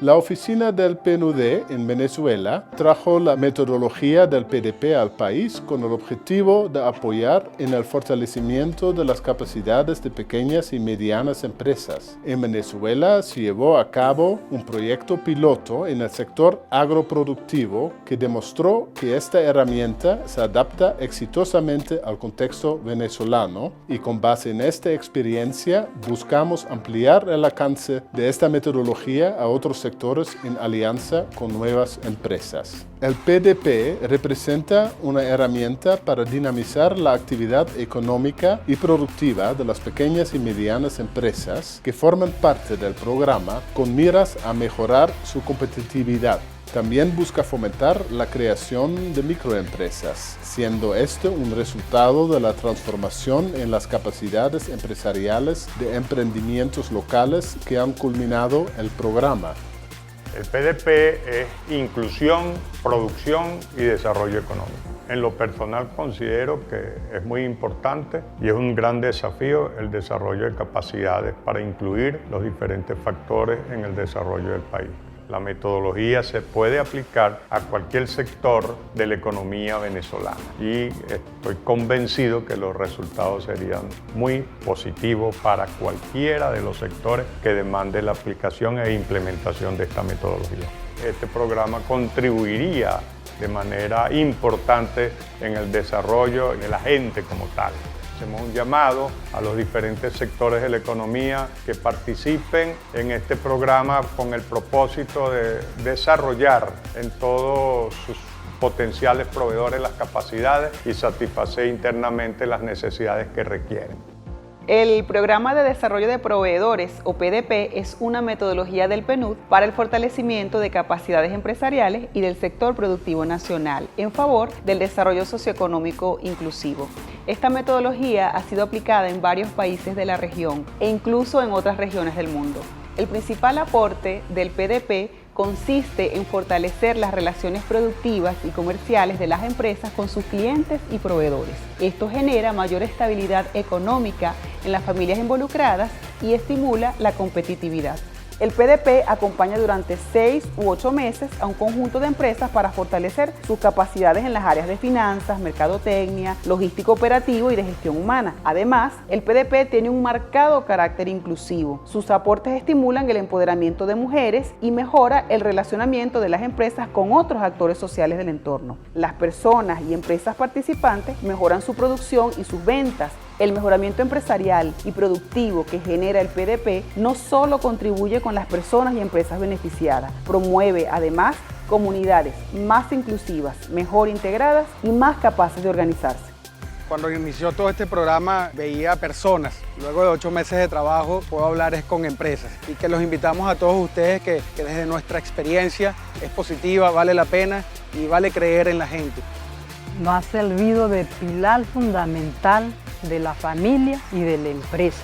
La oficina del PNUD en Venezuela trajo la metodología del PDP al país con el objetivo de apoyar en el fortalecimiento de las capacidades de pequeñas y medianas empresas. En Venezuela se llevó a cabo un proyecto piloto en el sector agroproductivo que demostró que esta herramienta se adapta exitosamente al contexto venezolano y con base en esta experiencia buscamos ampliar el alcance de esta metodología a otros sectores en alianza con nuevas empresas. El PDP representa una herramienta para dinamizar la actividad económica y productiva de las pequeñas y medianas empresas que forman parte del programa con miras a mejorar su competitividad. También busca fomentar la creación de microempresas, siendo esto un resultado de la transformación en las capacidades empresariales de emprendimientos locales que han culminado el programa. El PDP es inclusión, producción y desarrollo económico. En lo personal considero que es muy importante y es un gran desafío el desarrollo de capacidades para incluir los diferentes factores en el desarrollo del país. La metodología se puede aplicar a cualquier sector de la economía venezolana y estoy convencido que los resultados serían muy positivos para cualquiera de los sectores que demande la aplicación e implementación de esta metodología. Este programa contribuiría de manera importante en el desarrollo de la gente como tal. Hacemos un llamado a los diferentes sectores de la economía que participen en este programa con el propósito de desarrollar en todos sus potenciales proveedores las capacidades y satisfacer internamente las necesidades que requieren. El Programa de Desarrollo de Proveedores, o PDP, es una metodología del PNUD para el fortalecimiento de capacidades empresariales y del sector productivo nacional en favor del desarrollo socioeconómico inclusivo. Esta metodología ha sido aplicada en varios países de la región e incluso en otras regiones del mundo. El principal aporte del PDP consiste en fortalecer las relaciones productivas y comerciales de las empresas con sus clientes y proveedores. Esto genera mayor estabilidad económica en las familias involucradas y estimula la competitividad. El PDP acompaña durante 6 u 8 meses a un conjunto de empresas para fortalecer sus capacidades en las áreas de finanzas, mercadotecnia, logístico operativo y de gestión humana. Además, el PDP tiene un marcado carácter inclusivo. Sus aportes estimulan el empoderamiento de mujeres y mejora el relacionamiento de las empresas con otros actores sociales del entorno. Las personas y empresas participantes mejoran su producción y sus ventas. El mejoramiento empresarial y productivo que genera el PDP no solo contribuye con las personas y empresas beneficiadas, promueve además comunidades más inclusivas, mejor integradas y más capaces de organizarse. Cuando inició todo este programa veía personas, luego de 8 meses de trabajo puedo hablar es con empresas y que los invitamos a todos ustedes que desde nuestra experiencia es positiva, vale la pena y vale creer en la gente. Nos ha servido de pilar fundamental de la familia y de la empresa.